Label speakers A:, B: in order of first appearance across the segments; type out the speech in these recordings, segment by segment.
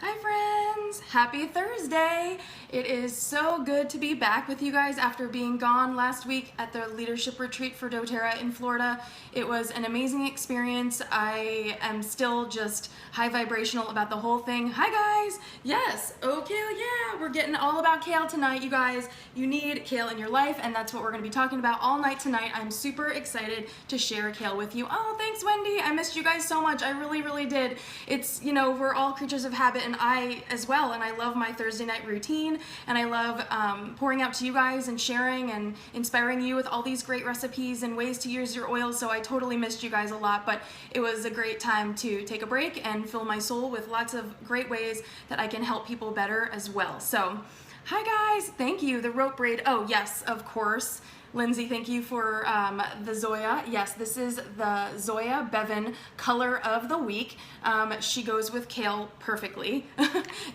A: Hi friends! Happy Thursday! It is so good to be back with you guys after being gone last week at the leadership retreat for doTERRA in Florida. It was an amazing experience. I am still just high vibrational about the whole thing. Hi guys! Yes! Oh Kale, yeah! We're getting all about kale tonight, you guys. You need kale in your life, and that's what we're going to be talking about all night tonight. I'm super excited to share kale with you. Oh, thanks Wendy! I missed you guys so much. I really did. It's, you know, we're all creatures of habit, and I as well, and I love my Thursday night routine, and I love pouring out to you guys and sharing and inspiring you with all these great recipes and ways to use your oils. So I totally missed you guys a lot, but it was a great time to take a break and fill my soul with lots of great ways that I can help people better as well. So hi guys, thank you. The rope braid, oh yes, of course. Lindsay, thank you for the Zoya. Yes, this is the Zoya Bevan color of the week. She goes with kale perfectly.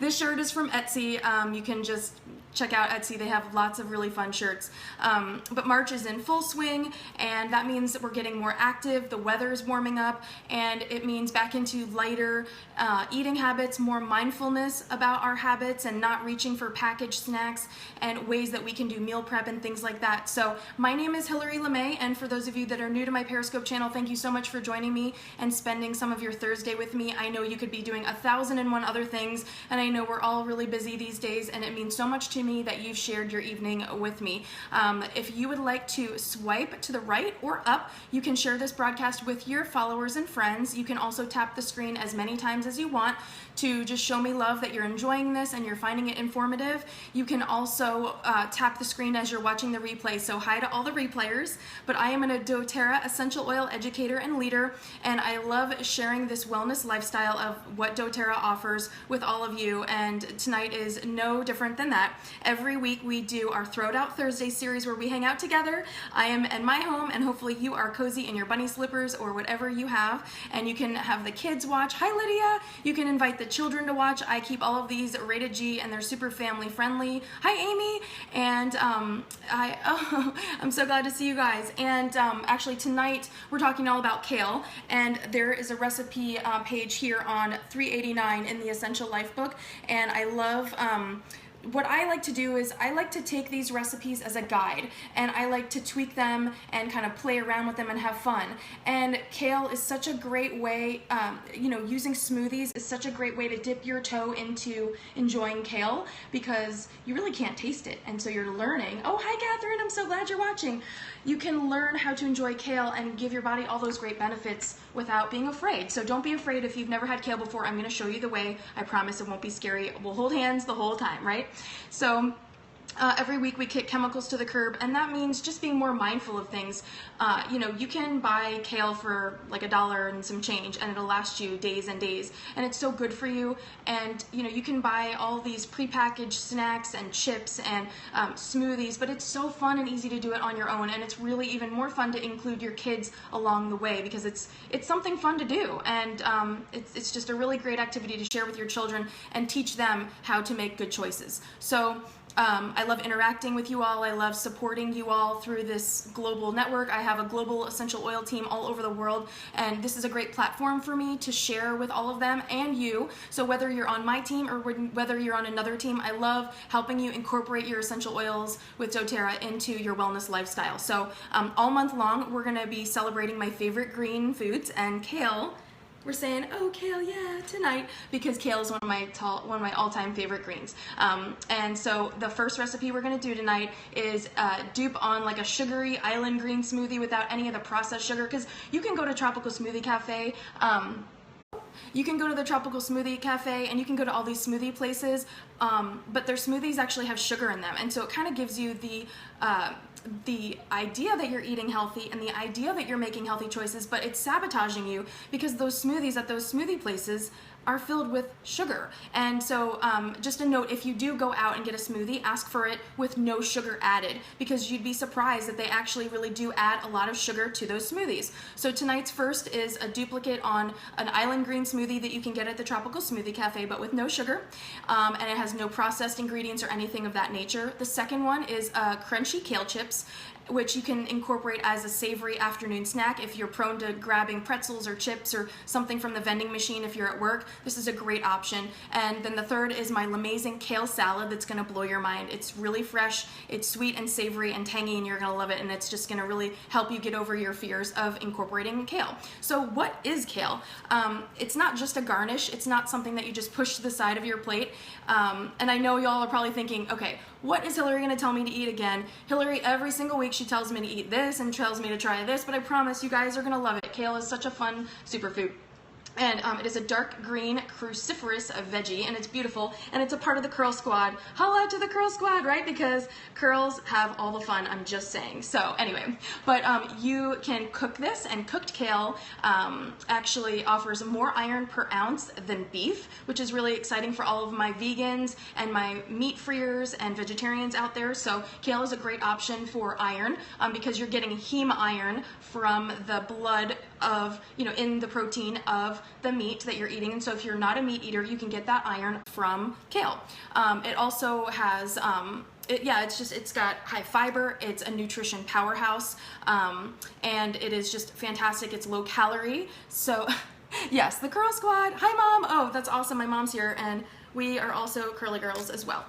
A: This shirt is from Etsy. You can just check out Etsy. They have lots of really fun shirts. But March is in full swing, and that means that we're getting more active. The weather is warming up, and it means back into lighter eating habits, more mindfulness about our habits, and not reaching for packaged snacks, and ways that we can do meal prep and things like that. So my name is Hillary LeMay, and for those of you that are new to my Periscope channel, thank you so much for joining me and spending some of your Thursday with me. I know you could be doing 1,001 other things, and I know we're all really busy these days, and it means so much to me that you've shared your evening with me. If you would like to swipe to the right or up, you can share this broadcast with your followers and friends. You can also tap the screen as many times as you want to just show me love that you're enjoying this and you're finding it informative. You can also tap the screen as you're watching the replay. So hi to all the replayers, but I am a doTERRA essential oil educator and leader, and I love sharing this wellness lifestyle of what doTERRA offers with all of you, and tonight is no different than that. Every week we do our Throw It Out Thursday series where we hang out together. I am in my home, and hopefully you are cozy in your bunny slippers or whatever you have, and you can have the kids watch. Hi Lydia! You can invite the children to watch. I keep all of these rated G, and they're super family friendly. Hi Amy! And I'm so glad to see you guys. And actually tonight we're talking all about kale, and there is a recipe page here on 389 in the Essential Life book, and I love what I like to do is I like to take these recipes as a guide, and I like to tweak them and kind of play around with them and have fun. And kale is such a great way, using smoothies is such a great way to dip your toe into enjoying kale, because you really can't taste it, and so you're learning. Oh, hi Catherine, I'm so glad you're watching. You can learn how to enjoy kale and give your body all those great benefits without being afraid. So don't be afraid. If you've never had kale before, I'm going to show you the way. I promise it won't be scary. We'll hold hands the whole time, right? So every week we kick chemicals to the curb, and that means just being more mindful of things. You can buy kale for like $1 and some change, and it'll last you days and days, and it's so good for you. And you can buy all these prepackaged snacks and chips and smoothies, but it's so fun and easy to do it on your own, and it's really even more fun to include your kids along the way, because it's something fun to do, and it's just a really great activity to share with your children and teach them how to make good choices. So I love interacting with you all. I love supporting you all through this global network. I have a global essential oil team all over the world, and this is a great platform for me to share with all of them and you. So whether you're on my team or whether you're on another team, I love helping you incorporate your essential oils with doTERRA into your wellness lifestyle. So all month long, we're going to be celebrating my favorite green foods, and kale. We're saying, oh, kale, yeah, tonight, because kale is one of my all-time favorite greens. And so the first recipe we're going to do tonight is dupe on like a sugary island green smoothie without any of the processed sugar, because you can go to Tropical Smoothie Cafe. You can go to the Tropical Smoothie Cafe, and you can go to all these smoothie places, but their smoothies actually have sugar in them, and so it kind of gives you the idea that you're eating healthy and the idea that you're making healthy choices, but it's sabotaging you because those smoothies at those smoothie places are filled with sugar. And so just a note, if you do go out and get a smoothie, ask for it with no sugar added, because you'd be surprised that they actually really do add a lot of sugar to those smoothies. So tonight's first is a duplicate on an island green smoothie that you can get at the Tropical Smoothie Cafe, but with no sugar, and it has no processed ingredients or anything of that nature. The second one is crunchy kale chips, which you can incorporate as a savory afternoon snack if you're prone to grabbing pretzels or chips or something from the vending machine if you're at work. This is a great option. And then the third is my amazing kale salad that's gonna blow your mind. It's really fresh, it's sweet and savory and tangy, and you're gonna love it, and it's just gonna really help you get over your fears of incorporating kale. So what is kale? It's not just a garnish, it's not something that you just push to the side of your plate. And I know y'all are probably thinking, okay, what is Hillary gonna tell me to eat again? Hillary, every single week she tells me to eat this and tells me to try this, but I promise you guys are gonna love it. Kale is such a fun superfood. And it is a dark green cruciferous veggie, and it's beautiful, and it's a part of the Curl Squad. Holla to the Curl Squad, right? Because curls have all the fun, I'm just saying. So anyway, but you can cook this, and cooked kale actually offers more iron per ounce than beef, which is really exciting for all of my vegans and my meat freers and vegetarians out there. So kale is a great option for iron because you're getting heme iron from the blood of, in the protein of the meat that you're eating. And so if you're not a meat eater, you can get that iron from kale. It also has, it's got high fiber, it's a nutrition powerhouse, and it is just fantastic. It's low calorie. So yes, the Curl Squad. Hi Mom. Oh, that's awesome. My mom's here, and we are also curly girls as well.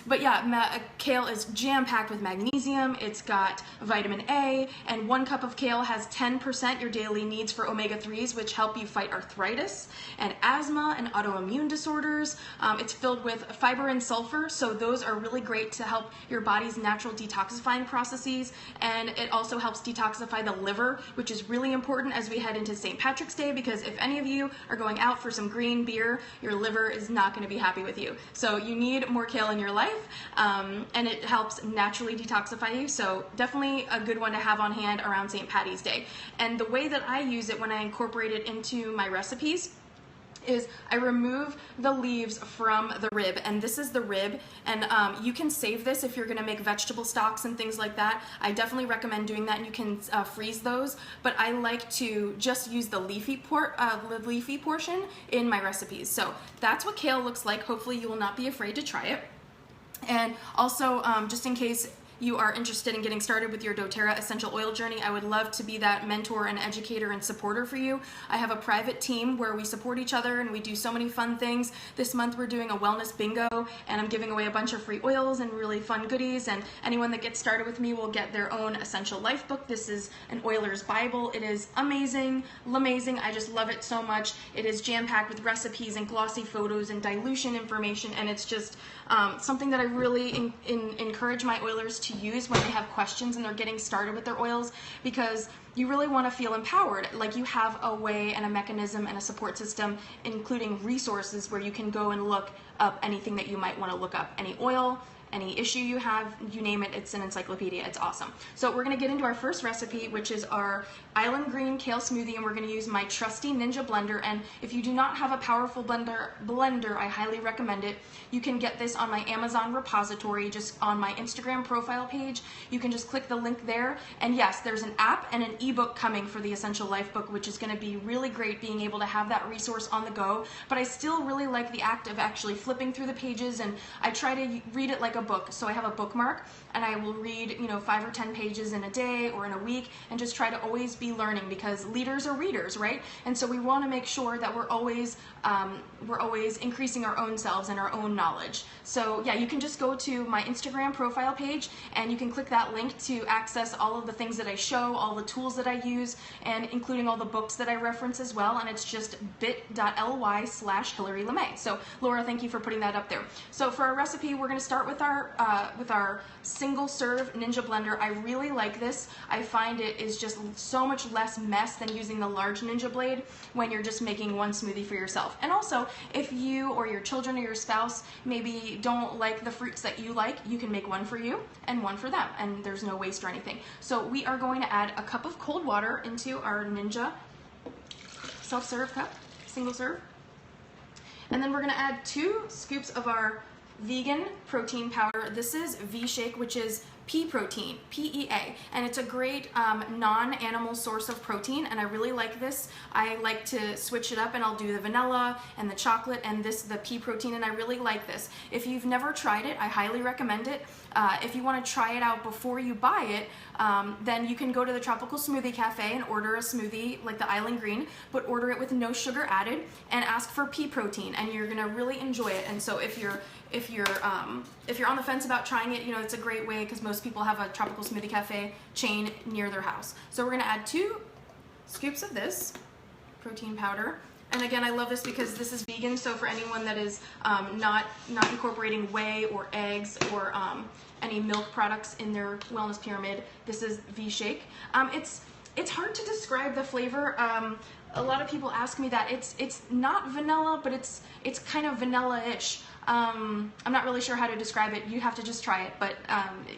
A: But yeah, kale is jam-packed with magnesium, it's got vitamin A, and 1 cup of kale has 10% your daily needs for omega-3s, which help you fight arthritis and asthma and autoimmune disorders. It's filled with fiber and sulfur, so those are really great to help your body's natural detoxifying processes, and it also helps detoxify the liver, which is really important as we head into St. Patrick's Day, because if any of you are going out for some green beer, your liver is not going to be happy with you. So you need more kale in your life, and it helps naturally detoxify you. So definitely a good one to have on hand around St. Patty's Day. And the way that I use it when I incorporate it into my recipes is I remove the leaves from the rib, and this is the rib, and you can save this if you're gonna make vegetable stocks and things like that. I definitely recommend doing that, and you can freeze those, but I like to just use the leafy portion in my recipes. So that's what kale looks like. Hopefully you will not be afraid to try it. And also, just in case you are interested in getting started with your doTERRA essential oil journey, I would love to be that mentor and educator and supporter for you. I have a private team where we support each other and we do so many fun things. This month we're doing a wellness bingo, and I'm giving away a bunch of free oils and really fun goodies, and anyone that gets started with me will get their own essential life book. This is an Oiler's Bible. It is amazing, amazing. I just love it so much. It is jam-packed with recipes and glossy photos and dilution information, and it's just something that I really encourage my oilers to use when they have questions and they're getting started with their oils, because you really want to feel empowered, like you have a way and a mechanism and a support system, including resources where you can go and look up anything that you might want to look up, any oil, any issue you have, you name it, it's an encyclopedia. It's awesome. So we're going to get into our first recipe, which is our Island Green Kale Smoothie, and we're going to use my trusty Ninja blender. And if you do not have a powerful blender, I highly recommend it. You can get this on my Amazon repository, just on my Instagram profile page. You can just click the link there. And yes, there's an app and an ebook coming for the Essential Life book, which is going to be really great, being able to have that resource on the go. But I still really like the act of actually flipping through the pages, and I try to read it like a book. So I have a bookmark, and I will read 5 or 10 pages in a day or in a week, and just try to always be learning, because leaders are readers, right? And so we want to make sure that we're always increasing our own selves and our own knowledge. So yeah, you can just go to my Instagram profile page, and you can click that link to access all of the things that I show, all the tools that I use, and including all the books that I reference as well. And it's just bit.ly/Hillary LeMay. So Laura, thank you for putting that up there. So for our recipe, we're going to start with our single serve Ninja blender. I really like this. I find it is just so much less mess than using the large Ninja blade when you're just making one smoothie for yourself. And also, if you or your children or your spouse maybe don't like the fruits that you like, you can make one for you and one for them, and there's no waste or anything. So we are going to add a cup of cold water into our Ninja self-serve cup, single serve. And then we're going to add 2 scoops of our vegan protein powder. This is V-Shake, which is pea protein, PEA, and it's a great non-animal source of protein, and I really like this. I like to switch it up, and I'll do the vanilla and the chocolate and the pea protein, and I really like this. If you've never tried it, I highly recommend it. If you want to try it out before you buy it, then you can go to the Tropical Smoothie Cafe and order a smoothie like the Island Green, but order it with no sugar added and ask for pea protein, and you're gonna really enjoy it. And so if you're on the fence about trying it, you know, it's a great way because most people have a Tropical Smoothie Cafe chain near their house. So we're gonna add 2 scoops of this protein powder. And again, I love this because this is vegan, so for anyone that is not incorporating whey or eggs or any milk products in their wellness pyramid, this is V-Shake. It's hard to describe the flavor. A lot of people ask me that. It's not vanilla, but it's kind of vanilla-ish. I'm not really sure how to describe it. You have to just try it, but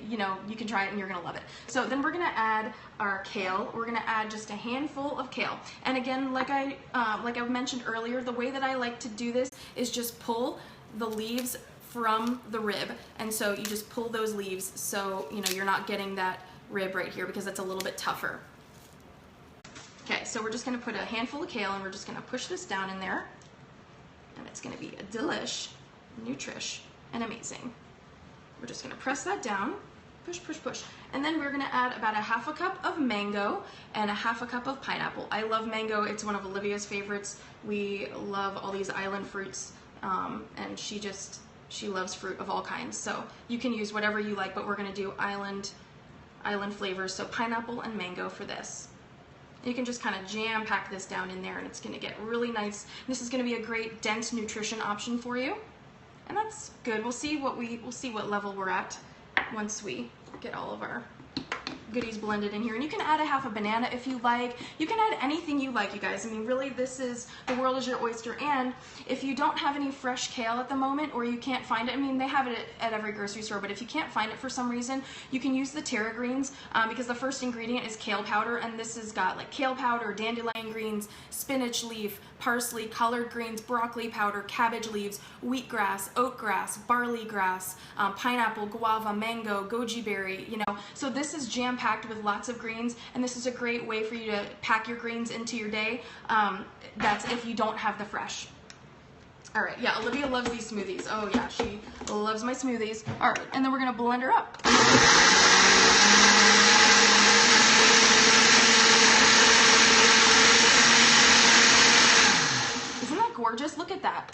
A: you know, you can try it and you're gonna love it. So then we're gonna add our kale. We're gonna add just a handful of kale. And again, like I mentioned earlier, the way that I like to do this is just pull the leaves from the rib. And so you just pull those leaves so you know you're not getting that rib right here because that's a little bit tougher. Okay, so we're just gonna put a handful of kale and we're just gonna push this down in there. And it's gonna be a delish, nutrish, and amazing. We're just gonna press that down, push, push, push. And then we're gonna add about a half a cup of mango and a half a cup of pineapple. I love mango, it's one of Olivia's favorites. We love all these island fruits, and she loves fruit of all kinds. So you can use whatever you like, but we're gonna do island flavors, so pineapple and mango for this. You can just kind of jam pack this down in there and it's gonna get really nice. This is gonna be a great dense nutrition option for you. And that's good. We'll see what level we're at once we get all of our goodies blended in here. And you can add a half a banana if you like. You can add anything you like, you guys. I mean, really, the world is your oyster. And if you don't have any fresh kale at the moment, or you can't find it, I mean, they have it at every grocery store, but if you can't find it for some reason, you can use the Terra greens, because the first ingredient is kale powder, and this has got like kale powder, dandelion greens, spinach leaf, parsley, collard greens, broccoli powder, cabbage leaves, wheatgrass, oatgrass, barley grass, pineapple, guava, mango, goji berry, you know. So this is jam-packed with lots of greens, and this is a great way for you to pack your greens into your day. That's if you don't have the fresh. All right, yeah, Olivia loves these smoothies. Oh yeah, she loves my smoothies. All right, and then we're gonna blend her up. Gorgeous, look at that.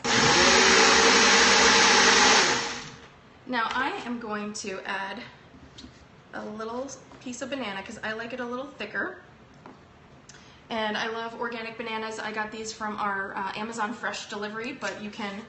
A: Now I am going to add a little piece of banana because I like it a little thicker. And I love organic bananas. I got these from our Amazon Fresh delivery, but you can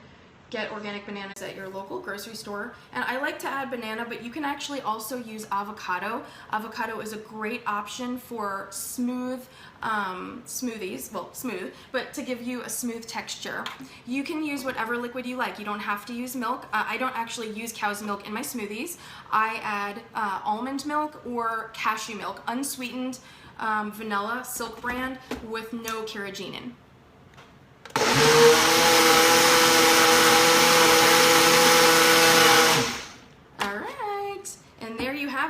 A: get organic bananas at your local grocery store. And I like to add banana, but you can actually also use avocado. Avocado is a great option for smooth smoothies, well, smooth, but to give you a smooth texture. You can use whatever liquid you like. You don't have to use milk. I don't actually use cow's milk in my smoothies. I add almond milk or cashew milk, unsweetened vanilla, Silk brand, with no carrageenan.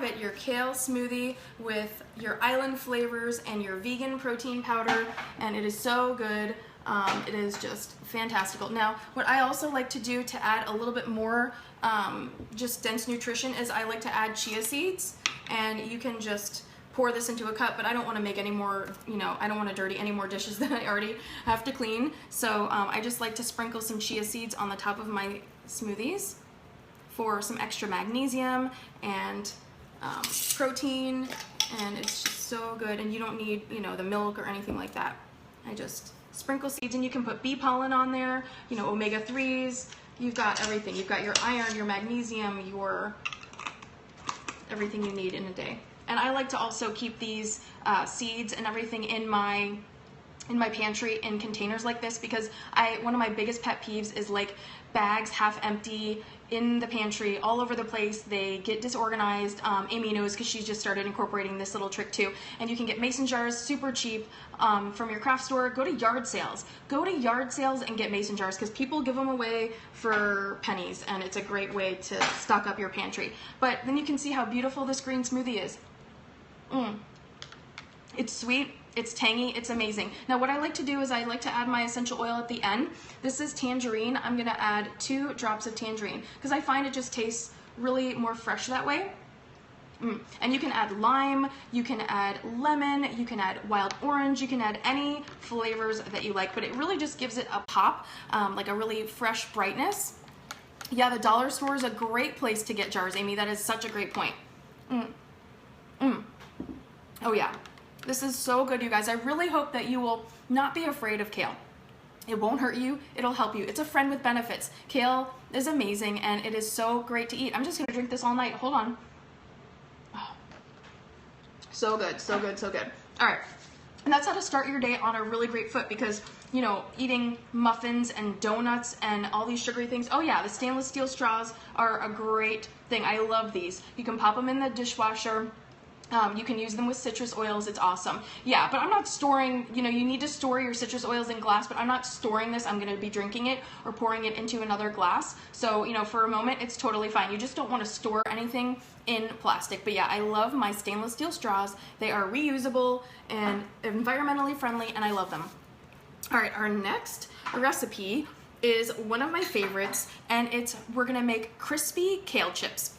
A: It, your kale smoothie with your island flavors and your vegan protein powder, and it is so good. It is just fantastical. Now, what I also like to do to add a little bit more just dense nutrition is I like to add chia seeds, and you can just pour this into a cup, but I don't want to make any more, you know, I don't want to dirty any more dishes that I already have to clean. So I just like to sprinkle some chia seeds on the top of my smoothies for some extra magnesium and protein, and it's just so good. And you don't need, you know, the milk or anything like that. I just sprinkle seeds, and you can put bee pollen on there, you know, omega-3s. You've got everything. You've got your iron, your magnesium, your everything you need in a day. And I like to also keep these seeds and everything in my in my pantry in containers like this, because one of my biggest pet peeves is like bags half empty in the pantry all over the place. They get disorganized. Amy knows because she's just started incorporating this little trick too. And you can get mason jars super cheap from your craft store. Go to yard sales. Go to yard sales and get mason jars, because people give them away for pennies, and it's a great way to stock up your pantry. But then you can see how beautiful this green smoothie is. It's sweet, it's tangy, it's amazing. Now what I like to do is I like to add my essential oil at the end. This is tangerine. I'm gonna add 2 drops of tangerine because I find it just tastes really more fresh that way. And you can add lime, you can add lemon, you can add wild orange, you can add any flavors that you like, but it really just gives it a pop, like a really fresh brightness. Yeah, the dollar store is a great place to get jars, Amy. That is such a great point. Oh yeah. This is so good, you guys. I really hope that you will not be afraid of kale. It won't hurt you, it'll help you. It's a friend with benefits. Kale is amazing and it is so great to eat. I'm just gonna drink this all night. Hold on. Oh. So good, so good, so good. All right, and that's how to start your day on a really great foot, because, you know, eating muffins and donuts and all these sugary things. Oh yeah, the stainless steel straws are a great thing. I love these. You can pop them in the dishwasher. You can use them with citrus oils. It's awesome. Yeah, but I'm not storing, you know, you need to store your citrus oils in glass, but I'm not storing this. I'm going to be drinking it or pouring it into another glass. So, you know, for a moment, it's totally fine. You just don't want to store anything in plastic. But yeah, I love my stainless steel straws. They are reusable and environmentally friendly, and I love them. All right, our next recipe is one of my favorites, and we're going to make crispy kale chips.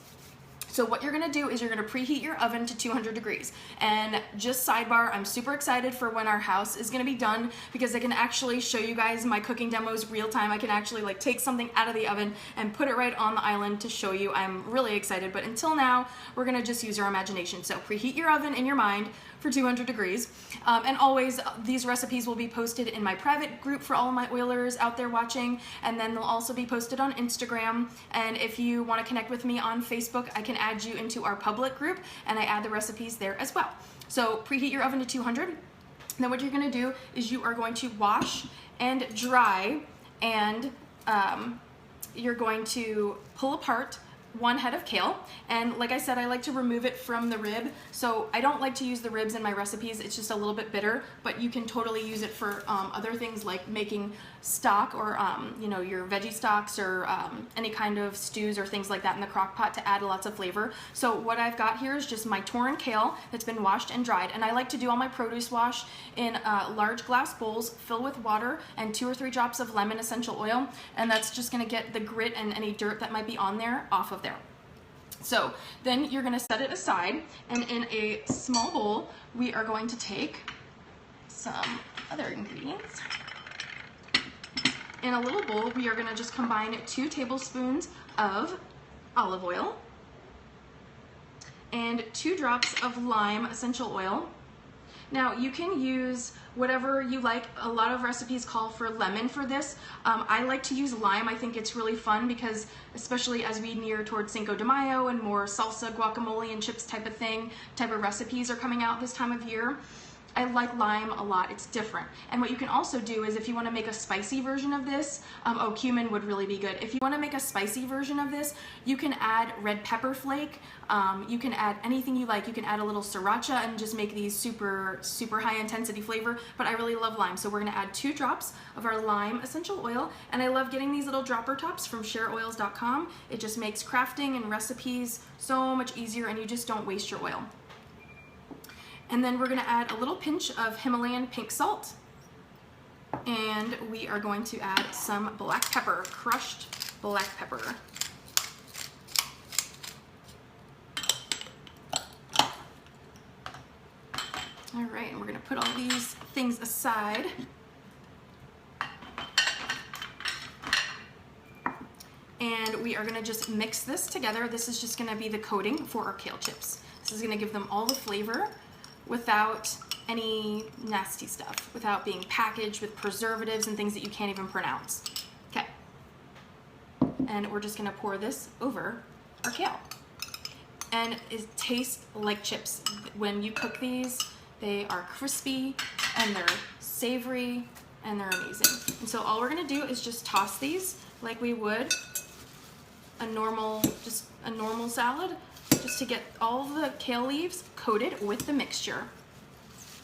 A: So what you're gonna do is you're gonna preheat your oven to 200 degrees. And just sidebar, I'm super excited for when our house is gonna be done, because I can actually show you guys my cooking demos real time. I can actually like take something out of the oven and put it right on the island to show you. I'm really excited, but until now, we're gonna just use our imagination. So preheat your oven in your mind for 200 degrees. And always, these recipes will be posted in my private group for all of my oilers out there watching, and then they'll also be posted on Instagram. And if you want to connect with me on Facebook, I can add you into our public group, and I add the recipes there as well. So preheat your oven to 200. Then what you're going to do is you are going to wash and dry, and you're going to pull apart 1 head of kale, and like I said, I like to remove it from the rib, so I don't like to use the ribs in my recipes. It's just a little bit bitter, but you can totally use it for other things like making stock, or you know, your veggie stocks, or any kind of stews or things like that in the crock pot to add lots of flavor. So what I've got here is just my torn kale that's been washed and dried, and I like to do all my produce wash in large glass bowls, fill with water and 2 or 3 drops of lemon essential oil, and that's just gonna get the grit and any dirt that might be on there off of there. So then you're gonna set it aside, and in a small bowl, we are going to take some other ingredients. In a little bowl, we are gonna just combine 2 tablespoons of olive oil and 2 drops of lime essential oil. Now you can use whatever you like. A lot of recipes call for lemon for this. I like to use lime. I think it's really fun because, especially as we near towards Cinco de Mayo and more salsa, guacamole, and chips type of recipes are coming out this time of year, I like lime a lot. It's different. And what you can also do is, if you want to make a spicy version of this, cumin would really be good. If you want to make a spicy version of this, you can add red pepper flake. You can add anything you like. You can add a little sriracha and just make these super, super high intensity flavor, but I really love lime. So we're going to add 2 drops of our lime essential oil, and I love getting these little dropper tops from shareoils.com. It just makes crafting and recipes so much easier, and you just don't waste your oil. And then we're going to add a little pinch of Himalayan pink salt, and we are going to add some black pepper, crushed black pepper. All right, and we're going to put all these things aside. And we are going to just mix this together. This is just going to be the coating for our kale chips. This is going to give them all the flavor without any nasty stuff, without being packaged with preservatives and things that you can't even pronounce. Okay. And we're just gonna pour this over our kale. And it tastes like chips. When you cook these, They are crispy and they're savory and they're amazing. And so all we're gonna do is just toss these like we would a normal salad, just to get all of the kale leaves coated with the mixture.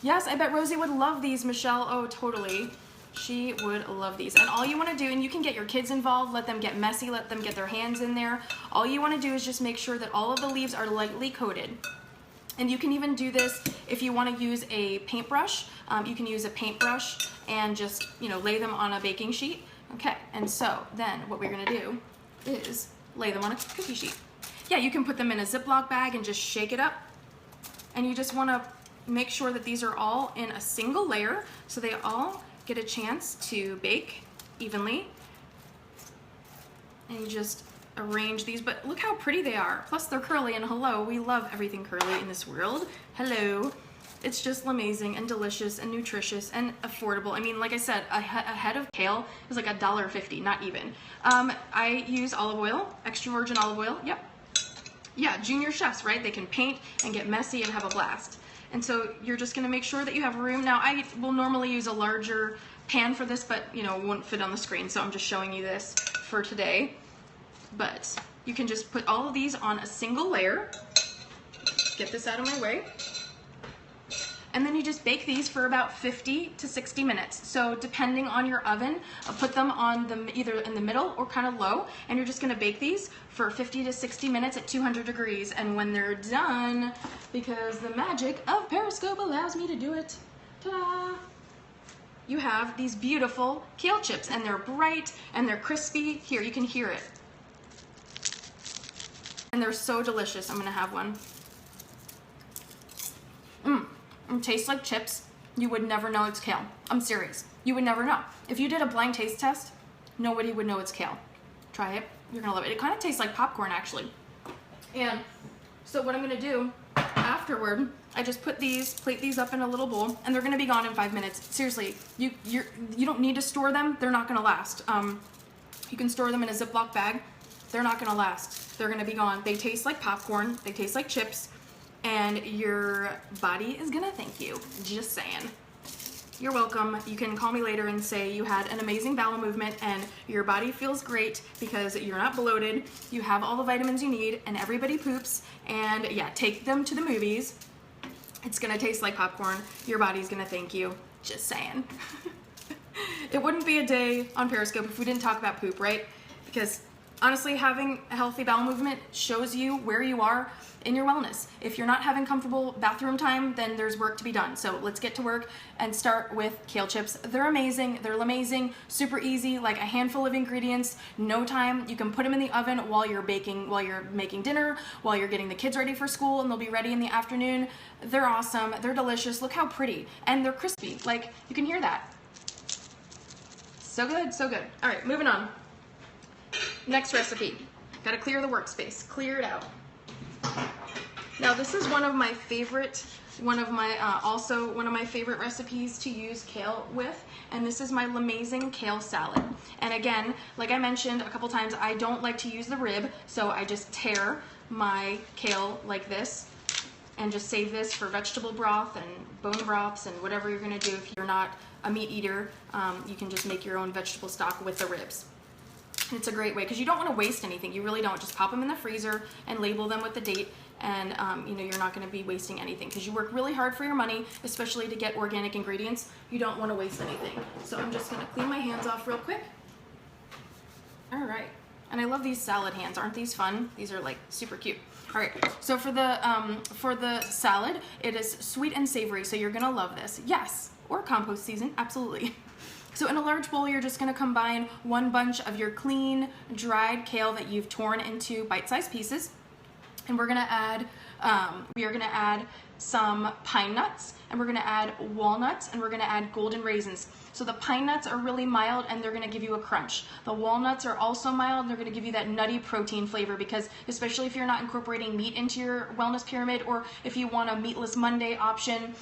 A: Yes, I bet Rosie would love these, Michelle. Oh, totally. She would love these. And all you want to do, and you can get your kids involved, let them get messy, let them get their hands in there. All you want to do is just make sure that all of the leaves are lightly coated. And you can even do this if you want to use a paintbrush. You can use a paintbrush and just, lay them on a baking sheet. Okay, and so then what we're going to do is lay them on a cookie sheet. Yeah, you can put them in a Ziploc bag and just shake it up. And you just want to make sure that these are all in a single layer so they all get a chance to bake evenly. And you just arrange these, but look how pretty they are. Plus they're curly, and hello, we love everything curly in this world. Hello. It's just amazing and delicious and nutritious and affordable. I mean, like I said, a head of kale is like $1.50, not even. I use olive oil, extra virgin olive oil. Yep. Yeah, junior chefs, right? They can paint and get messy and have a blast. And so you're just gonna make sure that you have room. Now, I will normally use a larger pan for this, but it won't fit on the screen, so I'm just showing you this for today. But you can just put all of these on a single layer. Get this out of my way. And then you just bake these for about 50 to 60 minutes. So depending on your oven, put them on either in the middle or kind of low, and you're just gonna bake these for 50 to 60 minutes at 200 degrees. And when they're done, because the magic of Periscope allows me to do it, ta-da! You have these beautiful kale chips, and they're bright and they're crispy. Here, you can hear it. And they're so delicious. I'm gonna have one. It tastes like chips. You would never know it's kale. I'm serious. You would never know. If you did a blind taste test, nobody would know it's kale. Try it. You're gonna love it. It kind of tastes like popcorn, actually. And so what I'm gonna do afterward, I just plate these up in a little bowl, and they're gonna be gone in 5 minutes. Seriously, you don't need to store them. They're not gonna last. You can store them in a Ziploc bag. They're not gonna last. They're gonna be gone. They taste like popcorn. They taste like chips. And your body is gonna thank you. Just saying. You're welcome. You can call me later and say you had an amazing bowel movement and your body feels great because you're not bloated, you have all the vitamins you need, and everybody poops. And yeah, take them to the movies. It's gonna taste like popcorn. Your body's gonna thank you. Just saying. It wouldn't be a day on Periscope if we didn't talk about poop, right? Because honestly, having a healthy bowel movement shows you where you are in your wellness. If you're not having comfortable bathroom time, then there's work to be done. So let's get to work and start with kale chips. They're amazing. They're amazing, super easy, like a handful of ingredients, no time. You can put them in the oven while you're baking, while you're making dinner, while you're getting the kids ready for school, and they'll be ready in the afternoon. They're awesome. They're delicious. Look how pretty. And they're crispy. Like, you can hear that. So good, so good. All right, moving on. Next recipe. Gotta clear the workspace. Clear it out. Now this is one of my favorite recipes to use kale with, and this is my amazing kale salad. And again, like I mentioned a couple times, I don't like to use the rib, so I just tear my kale like this and just save this for vegetable broth and bone broths and whatever you're gonna do. If you're not a meat eater, you can just make your own vegetable stock with the ribs. It's a great way because you don't want to waste anything. You really don't. Just pop them in the freezer and label them with the date, and you're not going to be wasting anything because you work really hard for your money, especially to get organic ingredients. You don't want to waste anything. So I'm just going to clean my hands off real quick. All right. And I love these salad hands. Aren't these fun? These are like super cute. All right. So for the salad, it is sweet and savory. So you're going to love this. Yes. Or compost season. Absolutely. So in a large bowl, you're just gonna combine one bunch of your clean, dried kale that you've torn into bite-sized pieces. And we are gonna add some pine nuts, and we're gonna add walnuts, and we're gonna add golden raisins. So the pine nuts are really mild and they're gonna give you a crunch. The walnuts are also mild, and they're gonna give you that nutty protein flavor, because especially if you're not incorporating meat into your wellness pyramid, or if you want a meatless Monday option,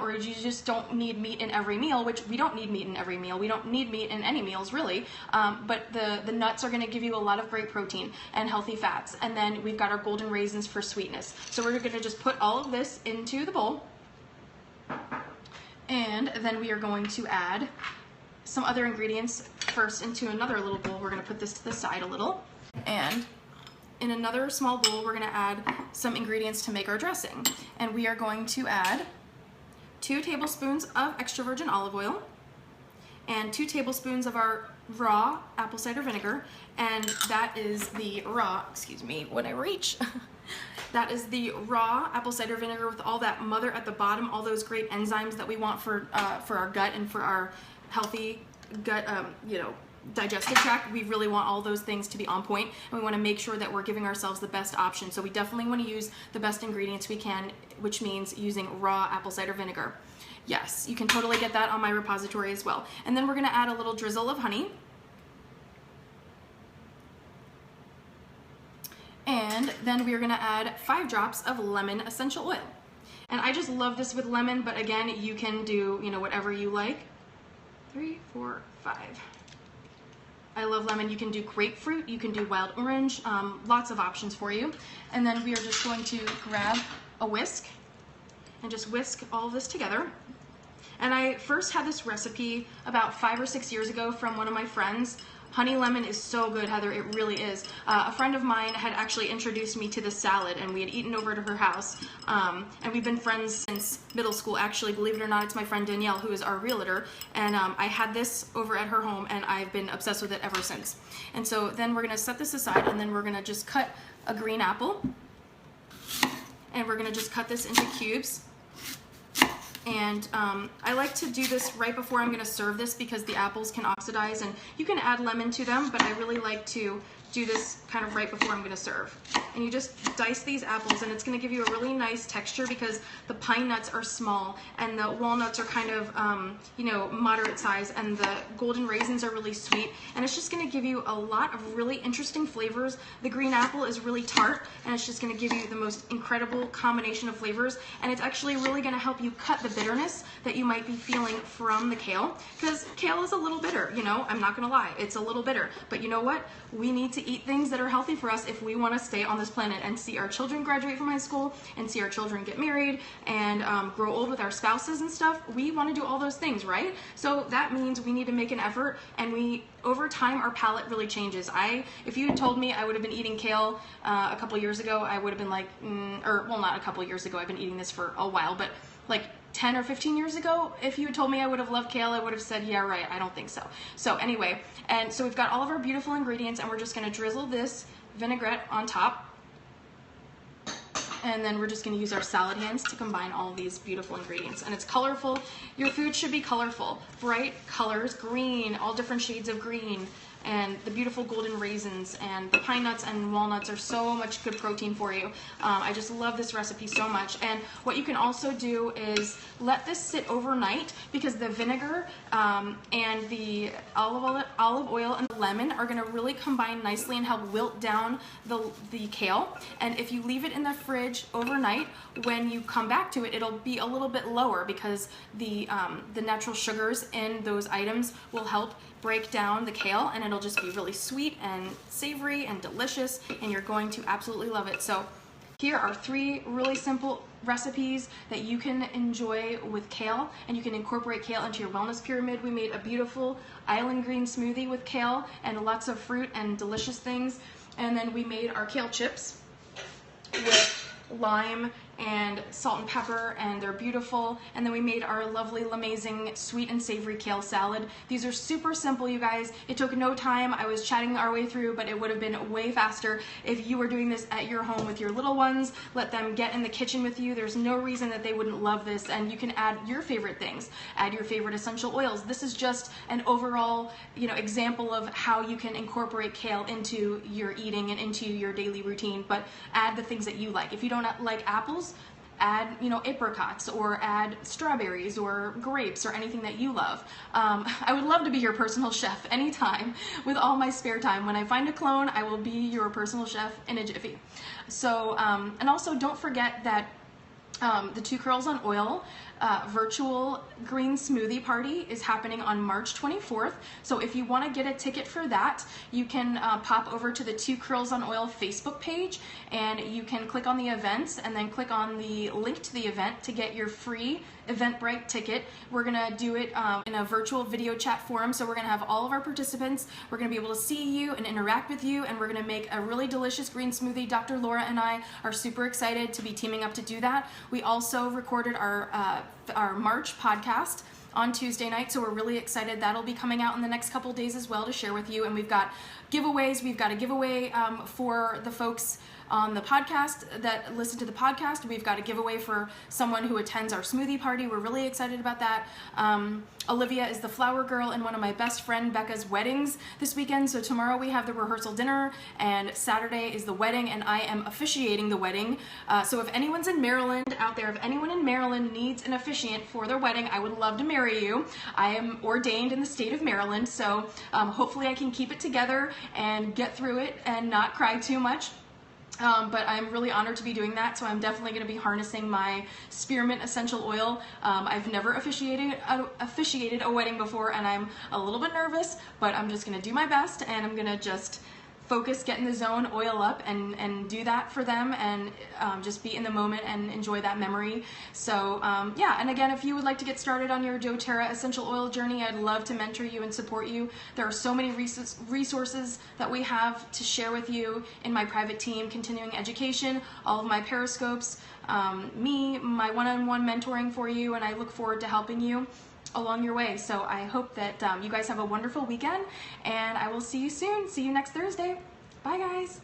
A: or you just don't need meat in every meal, which we don't need meat in every meal. We don't need meat in any meals really, but the nuts are gonna give you a lot of great protein and healthy fats. And then we've got our golden raisins for sweetness. So we're gonna just put all of this into the bowl. And then we are going to add some other ingredients first into another little bowl. We're going to put this to the side a little. And in another small bowl, we're going to add some ingredients to make our dressing. And we are going to add 2 tablespoons of extra virgin olive oil and 2 tablespoons of our raw apple cider vinegar. And that is the raw, excuse me, when I reach. That is the raw apple cider vinegar with all that mother at the bottom, all those great enzymes that we want for our gut and for our healthy gut, digestive tract. We really want all those things to be on point, and we want to make sure that we're giving ourselves the best option. So we definitely want to use the best ingredients we can, which means using raw apple cider vinegar. Yes, you can totally get that on my repository as well. And then we're going to add a little drizzle of honey. And then we are going to add 5 drops of lemon essential oil. And I just love this with lemon, but again, you can do, whatever you like. 3, 4, 5. I love lemon. You can do grapefruit, you can do wild orange, lots of options for you. And then we are just going to grab a whisk and just whisk all of this together. And I first had this recipe about 5 or 6 years ago from one of my friends. Honey lemon is so good, Heather, it really is. A friend of mine had actually introduced me to this salad, and we had eaten over to her house. And we've been friends since middle school, actually. Believe it or not, it's my friend Danielle, who is our realtor. And I had this over at her home, and I've been obsessed with it ever since. And so then we're going to set this aside, and then we're going to just cut a green apple. And we're going to just cut this into cubes. And I like to do this right before I'm going to serve this because the apples can oxidize, and you can add lemon to them, but I really like to do this kind of right before I'm going to serve. And you just dice these apples, and it's going to give you a really nice texture because the pine nuts are small and the walnuts are kind of moderate size, and the golden raisins are really sweet, and it's just going to give you a lot of really interesting flavors. The green apple is really tart, and it's just going to give you the most incredible combination of flavors, and it's actually really going to help you cut the bitterness that you might be feeling from the kale, because kale is a little bitter, I'm not going to lie, it's a little bitter, but you know what? We need to eat things that are healthy for us if we want to stay on this planet and see our children graduate from high school and see our children get married and grow old with our spouses and stuff. We want to do all those things, right? So that means we need to make an effort, and over time our palate really changes. If you had told me I would have been eating kale a couple years ago, I would have been like, not a couple years ago, I've been eating this for a while, but like 10 or 15 years ago, if you had told me I would have loved kale, I would have said, yeah, right, I don't think so. So anyway, and so we've got all of our beautiful ingredients, and we're just going to drizzle this vinaigrette on top. And then we're just going to use our salad hands to combine all of these beautiful ingredients. And it's colorful. Your food should be colorful. Bright colors, green, all different shades of green, and the beautiful golden raisins, and the pine nuts and walnuts are so much good protein for you. I just love this recipe so much. And what you can also do is let this sit overnight, because the vinegar and the olive oil and the lemon are going to really combine nicely and help wilt down the kale. And if you leave it in the fridge overnight, when you come back to it, it'll be a little bit lower, because the natural sugars in those items will help break down the kale, and it'll just be really sweet and savory and delicious, and you're going to absolutely love it. So here are 3 really simple recipes that you can enjoy with kale, and you can incorporate kale into your wellness pyramid. We made a beautiful island green smoothie with kale and lots of fruit and delicious things. And then we made our kale chips with lime and salt and pepper, and they're beautiful. And then we made our lovely, amazing, sweet and savory kale salad. These are super simple, you guys. It took no time. I was chatting our way through, but it would have been way faster if you were doing this at your home with your little ones. Let them get in the kitchen with you. There's no reason that they wouldn't love this, and you can add your favorite things. Add your favorite essential oils. This is just an overall, example of how you can incorporate kale into your eating and into your daily routine, but add the things that you like. If you don't like apples, add apricots, or add strawberries or grapes or anything that you love. I would love to be your personal chef anytime with all my spare time. When I find a clone, I will be your personal chef in a jiffy. So and also don't forget that the 2 curls on oil virtual green smoothie party is happening on March 24th. So if you want to get a ticket for that, you can pop over to the Two Curls on Oil Facebook page, and you can click on the events and then click on the link to the event to get your free Eventbrite ticket. We're gonna do it in a virtual video chat forum, so we're gonna have all of our participants. We're gonna be able to see you and interact with you, and we're gonna make a really delicious green smoothie. Dr. Laura and I are super excited to be teaming up to do that. We also recorded our March podcast on Tuesday night, so we're really excited. That'll be coming out in the next couple days as well to share with you. And we've got giveaways. We've got a giveaway for the folks on the podcast that listen to the podcast. We've got a giveaway for someone who attends our smoothie party. We're really excited about that. Olivia is the flower girl in one of my best friend Becca's weddings this weekend. So tomorrow we have the rehearsal dinner, and Saturday is the wedding, and I am officiating the wedding. So if anyone's in Maryland out there, if anyone in Maryland needs an officiant for their wedding, I would love to marry you. I am ordained in the state of Maryland, so hopefully I can keep it together and get through it and not cry too much. But I'm really honored to be doing that, so I'm definitely going to be harnessing my spearmint essential oil. I've never officiated a wedding before, and I'm a little bit nervous, but I'm just going to do my best, and I'm going to just focus, get in the zone, oil up, and do that for them, and just be in the moment and enjoy that memory. So yeah, and again, if you would like to get started on your doTERRA essential oil journey, I'd love to mentor you and support you. There are so many resources that we have to share with you in my private team, continuing education, all of my periscopes, my one-on-one mentoring for you, and I look forward to helping you along your way. So I hope that you guys have a wonderful weekend, and I will see you soon. See you next Thursday. Bye guys.